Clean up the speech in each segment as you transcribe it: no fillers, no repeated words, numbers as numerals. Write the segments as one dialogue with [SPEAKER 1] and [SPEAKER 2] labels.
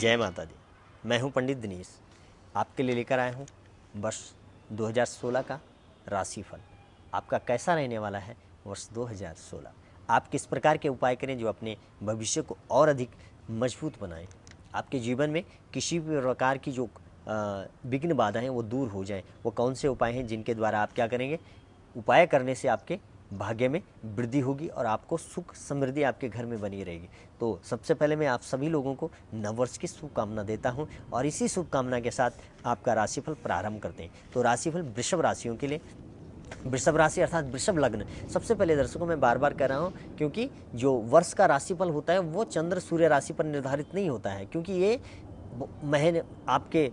[SPEAKER 1] जय माता दी। मैं हूं पंडित दिनेश, आपके लिए लेकर आया हूं वर्ष 2016 का राशिफल। आपका कैसा रहने वाला है वर्ष 2016। आप किस प्रकार के उपाय करें जो अपने भविष्य को और अधिक मजबूत बनाएं। आपके जीवन में किसी भी प्रकार की जो विघ्न बाधाएं वो दूर हो जाएं। वो कौन से उपाय हैं जिनके द्वारा आप क्या करेंगे, उपाय करने से आपके भाग्य में वृद्धि होगी और आपको सुख समृद्धि आपके घर में बनी रहेगी। तो सबसे पहले मैं आप सभी लोगों को नववर्ष की शुभकामना देता हूं और इसी शुभकामना के साथ आपका राशिफल प्रारंभ करते हैं। तो राशिफल वृषभ राशियों के लिए, वृषभ राशि अर्थात वृषभ लग्न। सबसे पहले दर्शकों मैं बार बार कह रहा हूँ, क्योंकि जो वर्ष का राशिफल होता है वो चंद्र सूर्य राशि पर निर्धारित नहीं होता है, क्योंकि ये महीने आपके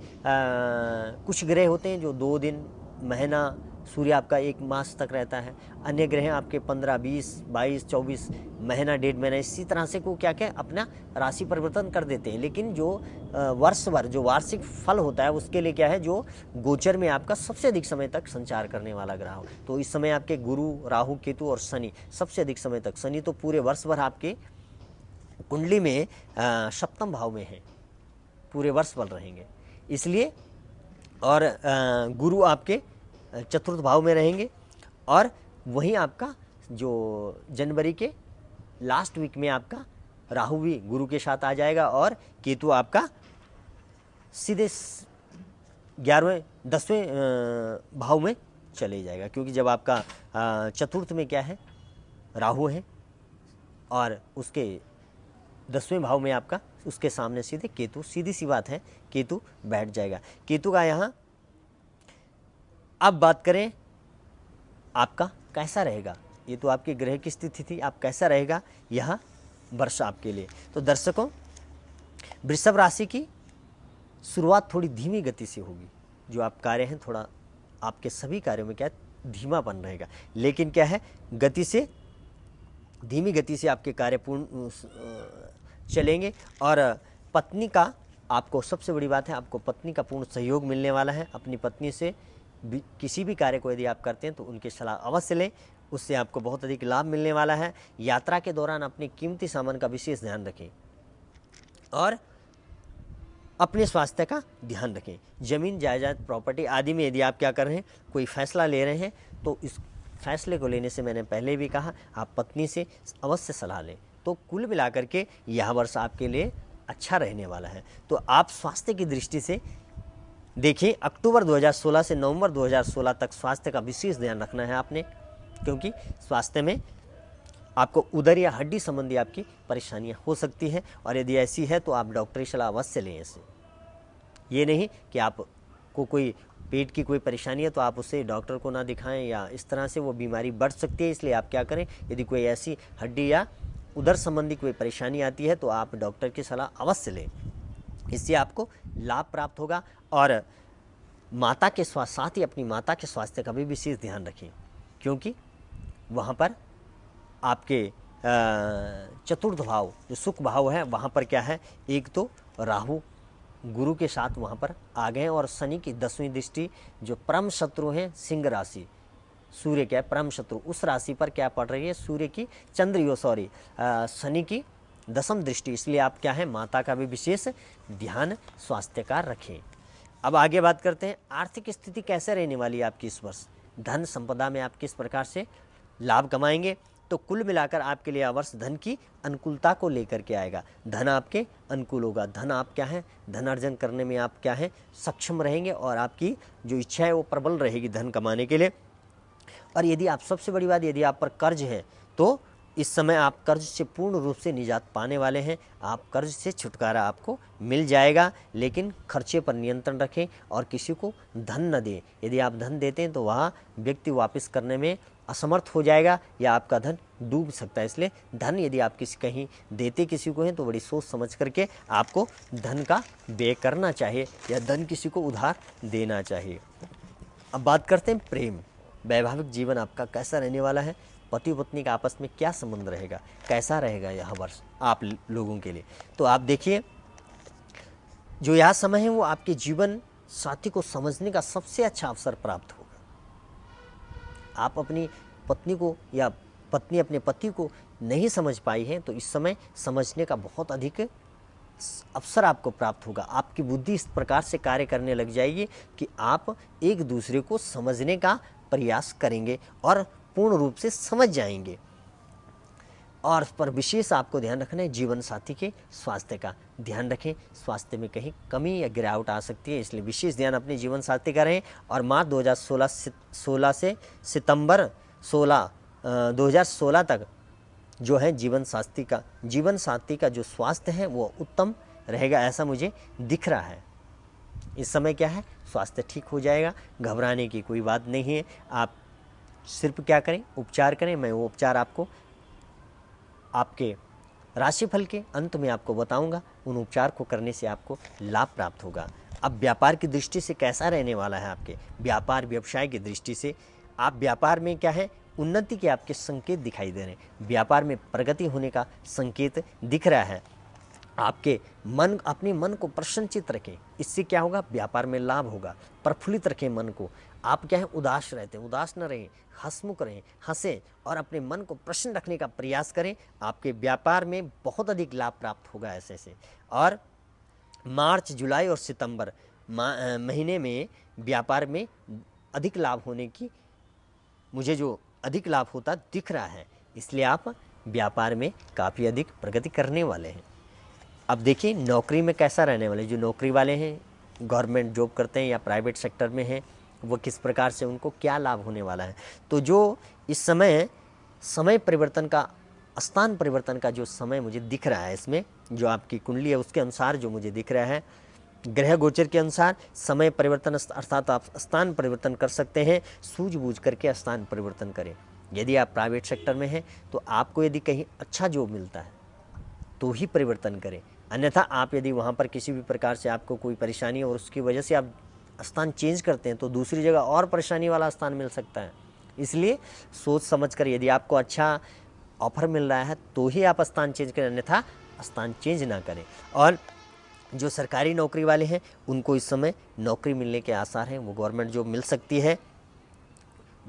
[SPEAKER 1] कुछ ग्रह होते हैं जो 2 दिन, महीना, सूर्य आपका 1 मास तक रहता है। अन्य ग्रह आपके 15, 20, 22, 24, महीना, 1.5 महीना, इसी तरह से को क्या क्या अपना राशि परिवर्तन कर देते हैं। लेकिन जो वर्ष भर जो वार्षिक फल होता है उसके लिए क्या है, जो गोचर में आपका सबसे अधिक समय तक संचार करने वाला ग्रह हो। तो इस समय आपके गुरु, राहु, केतु और शनि सबसे अधिक समय तक। शनि तो पूरे वर्ष भर आपके कुंडली में सप्तम भाव में है, पूरे वर्ष भर रहेंगे इसलिए। और गुरु आपके चतुर्थ भाव में रहेंगे और वहीं आपका जो जनवरी के लास्ट वीक में आपका राहु भी गुरु के साथ आ जाएगा और केतु आपका सीधे 11वें 10वें भाव में चले जाएगा, क्योंकि जब आपका चतुर्थ में क्या है, राहु है और उसके 10वें भाव में आपका उसके सामने सीधे केतु, सीधी सी बात है, केतु बैठ जाएगा। केतु का यहाँ अब बात करें आपका कैसा रहेगा, ये तो आपके ग्रह की स्थिति थी, आप कैसा रहेगा यह वर्ष आपके लिए। तो दर्शकों, वृषभ राशि की शुरुआत थोड़ी धीमी गति से होगी। जो आप कार्य हैं, थोड़ा आपके सभी कार्यों में क्या है, धीमापन रहेगा, लेकिन क्या है, गति से, धीमी गति से आपके कार्य पूर्ण चलेंगे। और पत्नी का, आपको सबसे बड़ी बात है, आपको पत्नी का पूर्ण सहयोग मिलने वाला है। अपनी पत्नी से किसी भी कार्य को यदि आप करते हैं तो उनकी सलाह अवश्य लें, उससे आपको बहुत अधिक लाभ मिलने वाला है। यात्रा के दौरान अपने कीमती सामान का विशेष ध्यान रखें और अपने स्वास्थ्य का ध्यान रखें। जमीन, जायदाद, प्रॉपर्टी आदि में यदि आप क्या कर रहे हैं, कोई फैसला ले रहे हैं, तो इस फैसले को लेने से मैंने पहले भी कहा, आप पत्नी से अवश्य सलाह लें। तो कुल मिलाकर के यह वर्ष आपके लिए अच्छा रहने वाला है। तो आप स्वास्थ्य की दृष्टि से देखिए, अक्टूबर 2016 से नवंबर 2016 तक स्वास्थ्य का विशेष ध्यान रखना है आपने, क्योंकि स्वास्थ्य में आपको उदर या हड्डी संबंधी आपकी परेशानियां हो सकती हैं और यदि ऐसी है तो आप डॉक्टरी सलाह अवश्य लें। ऐसे ये नहीं कि आपको कोई पेट की कोई परेशानी है तो आप उससे डॉक्टर को ना दिखाएं, या इस तरह से वो बीमारी बढ़ सकती है। इसलिए आप क्या करें, यदि कोई ऐसी हड्डी या उदर संबंधी कोई परेशानी आती है तो आप डॉक्टर की सलाह अवश्य लें, इससे आपको लाभ प्राप्त होगा। और माता के स्वास्थ्य, साथ ही अपनी माता के स्वास्थ्य का भी विशेष ध्यान रखें, क्योंकि वहाँ पर आपके चतुर्थ भाव जो सुख भाव है, वहाँ पर क्या है, एक तो राहु गुरु के साथ वहाँ पर आ गए और शनि की 10वीं दृष्टि, जो परम शत्रु हैं सिंह राशि, सूर्य क्या है परम शत्रु, उस राशि पर क्या पड़ रही है, सूर्य की शनि की 10वीं दृष्टि। इसलिए आप क्या है, माता का भी विशेष ध्यान स्वास्थ्य का रखें। अब आगे बात करते हैं, आर्थिक स्थिति कैसे रहने वाली है आपकी इस वर्ष, धन संपदा में आप किस प्रकार से लाभ कमाएंगे। तो कुल मिलाकर आपके लिए यह वर्ष धन की अनुकूलता को लेकर के आएगा। धन आपके अनुकूल होगा, धन आप क्या है, धन अर्जन करने में आप क्या है, सक्षम रहेंगे और आपकी जो इच्छा है वो प्रबल रहेगी धन कमाने के लिए। और यदि आप, सबसे बड़ी बात, यदि आप पर कर्ज है तो इस समय आप कर्ज से पूर्ण रूप से निजात पाने वाले हैं। आप कर्ज से छुटकारा आपको मिल जाएगा, लेकिन खर्चे पर नियंत्रण रखें और किसी को धन न दें। यदि आप धन देते हैं तो वह व्यक्ति वापस करने में असमर्थ हो जाएगा या आपका धन डूब सकता है। इसलिए धन यदि आप कहीं देते किसी को हैं तो बड़ी सोच समझ करके आपको धन का व्यय करना चाहिए या धन किसी को उधार देना चाहिए। अब बात करते हैं प्रेम, वैवाहिक जीवन आपका कैसा रहने वाला है, पति पत्नी का आपस में क्या संबंध रहेगा, कैसा रहेगा यह वर्ष आप लोगों के लिए। तो आप देखिए, जो यह समय है वो आपके जीवन साथी को समझने का सबसे अच्छा अवसर प्राप्त होगा। आप अपनी पत्नी को या पत्नी अपने पति को नहीं समझ पाई है तो इस समय समझने का बहुत अधिक अवसर आपको प्राप्त होगा। आपकी बुद्धि इस प्रकार से कार्य करने लग जाएगी कि आप एक दूसरे को समझने का प्रयास करेंगे और पूर्ण रूप से समझ जाएंगे। और पर विशेष आपको ध्यान रखना है जीवन साथी के स्वास्थ्य का ध्यान रखें। स्वास्थ्य में कहीं कमी या गिरावट आ सकती है, इसलिए विशेष ध्यान अपने जीवन साथी का रहें। और मार्च 2016 से सितंबर 2016 तक जो है जीवन साथी का जो स्वास्थ्य है वो उत्तम रहेगा, ऐसा मुझे दिख रहा है। इस समय क्या है, स्वास्थ्य ठीक हो जाएगा, घबराने की कोई बात नहीं है। आप सिर्फ क्या करें, उपचार करें। मैं वो उपचार आपको आपके राशिफल के अंत में आपको बताऊंगा। उन उपचार को करने से आपको लाभ प्राप्त होगा। अब व्यापार की दृष्टि से कैसा रहने वाला है आपके व्यापार व्यवसाय की दृष्टि से, आप व्यापार में क्या है, उन्नति के आपके संकेत दिखाई दे रहे हैं। व्यापार में प्रगति होने का संकेत दिख रहा है। आपके अपने मन को प्रसन्नचित रखें, इससे क्या होगा, व्यापार में लाभ होगा। प्रफुल्लित रखें मन को। आप क्या है, उदास रहते हैं, उदास न रहें, हंसमुख रहें, हंसें और अपने मन को प्रसन्न रखने का प्रयास करें। आपके व्यापार में बहुत अधिक लाभ प्राप्त होगा ऐसे से। और मार्च, जुलाई और सितंबर महीने में व्यापार में अधिक लाभ होने की मुझे जो अधिक लाभ होता दिख रहा है, इसलिए आप व्यापार में काफ़ी अधिक प्रगति करने वाले हैं। अब देखिए नौकरी में कैसा रहने वाले, जो नौकरी वाले हैं, गवर्नमेंट जॉब करते हैं या प्राइवेट सेक्टर में हैं, वो किस प्रकार से उनको क्या लाभ होने वाला है। तो जो इस समय परिवर्तन का, स्थान परिवर्तन का जो समय मुझे दिख रहा है, इसमें जो आपकी कुंडली है उसके अनुसार जो मुझे दिख रहा है, ग्रह गोचर के अनुसार समय परिवर्तन अर्थात आप स्थान परिवर्तन कर सकते हैं। सूझबूझ करके स्थान परिवर्तन करें। यदि आप प्राइवेट सेक्टर में हैं तो आपको यदि कहीं अच्छा जॉब मिलता है तो ही परिवर्तन करें, अन्यथा आप यदि वहाँ पर किसी भी प्रकार से आपको कोई परेशानी और उसकी वजह से आप स्थान चेंज करते हैं तो दूसरी जगह और परेशानी वाला स्थान मिल सकता है। इसलिए सोच समझ कर यदि आपको अच्छा ऑफर मिल रहा है तो ही आप स्थान चेंज करें, अन्यथा स्थान चेंज ना करें। और जो सरकारी नौकरी वाले हैं उनको इस समय नौकरी मिलने के आसार हैं, वो गवर्नमेंट जॉब मिल सकती है,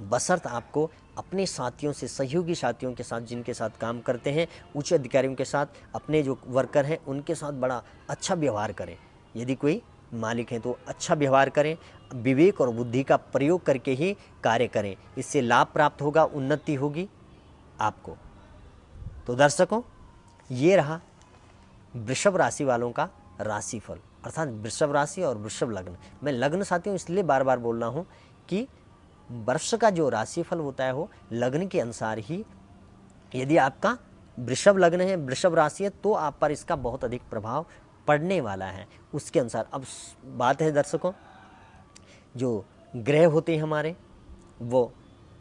[SPEAKER 1] बशर्त आपको अपने साथियों से, सहयोगी साथियों के साथ, जिनके साथ काम करते हैं, उच्च अधिकारियों के साथ, अपने जो वर्कर हैं उनके साथ बड़ा अच्छा व्यवहार करें। यदि कोई मालिक हैं तो अच्छा व्यवहार करें, विवेक और बुद्धि का प्रयोग करके ही कार्य करें, इससे लाभ प्राप्त होगा, उन्नति होगी आपको। तो दर्शकों, ये रहा वृषभ राशि वालों का राशिफल, अर्थात वृषभ राशि और वृषभ लग्न। मैं लग्न साथियों इसलिए बार बार बोल रहा हूँ कि वर्ष का जो राशिफल होता है वो लग्न के अनुसार ही, यदि आपका वृषभ लग्न है, वृषभ राशि है, तो आप पर इसका बहुत अधिक प्रभाव पड़ने वाला है, उसके अनुसार। अब बात है दर्शकों, जो ग्रह होते हैं हमारे, वो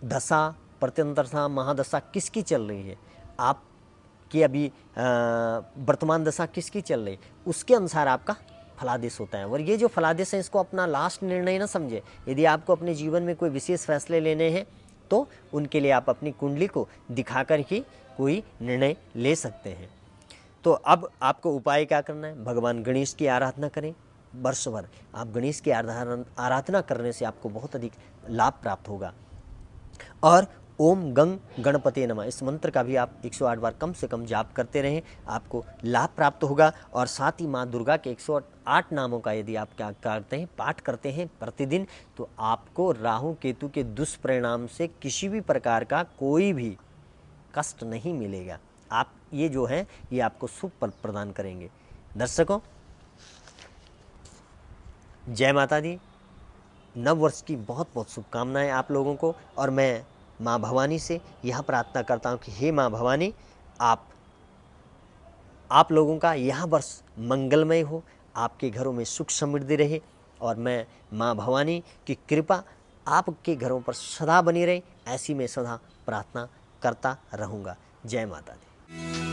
[SPEAKER 1] दशा, प्रत्यंतरता, महादशा किसकी चल रही है, आपकी अभी वर्तमान दशा किसकी चल रही है, उसके अनुसार आपका फलादेश होता है। और ये जो फलादेश है इसको अपना लास्ट निर्णय ना समझे। यदि आपको अपने जीवन में कोई विशेष फैसले लेने हैं तो उनके लिए आप अपनी कुंडली को दिखाकर ही कोई निर्णय ले सकते हैं। तो अब आपको उपाय क्या करना है, भगवान गणेश की आराधना करें। वर्ष भर आप गणेश की आराधना करने से आपको बहुत अधिक लाभ प्राप्त होगा। और ओम गंग गणपते नमः, इस मंत्र का भी आप 108 बार कम से कम जाप करते रहें, आपको लाभ प्राप्त होगा। और साथ ही माँ दुर्गा के 108 नामों का यदि आप क्या करते हैं, पाठ करते हैं प्रतिदिन, तो आपको राहु केतु के दुष्परिणाम से किसी भी प्रकार का कोई भी कष्ट नहीं मिलेगा। आप ये जो है ये आपको शुभ फल प्रदान करेंगे। दर्शकों, जय माता दी। नव वर्ष की बहुत बहुत शुभकामनाएं आप लोगों को। और मैं माँ भवानी से यह प्रार्थना करता हूँ कि हे माँ भवानी, आप लोगों का यह वर्ष मंगलमय हो, आपके घरों में सुख समृद्धि रहे, और मैं माँ भवानी की कृपा आपके घरों पर सदा बनी रहे, ऐसी मैं सदा प्रार्थना करता रहूँगा। जय माता दी।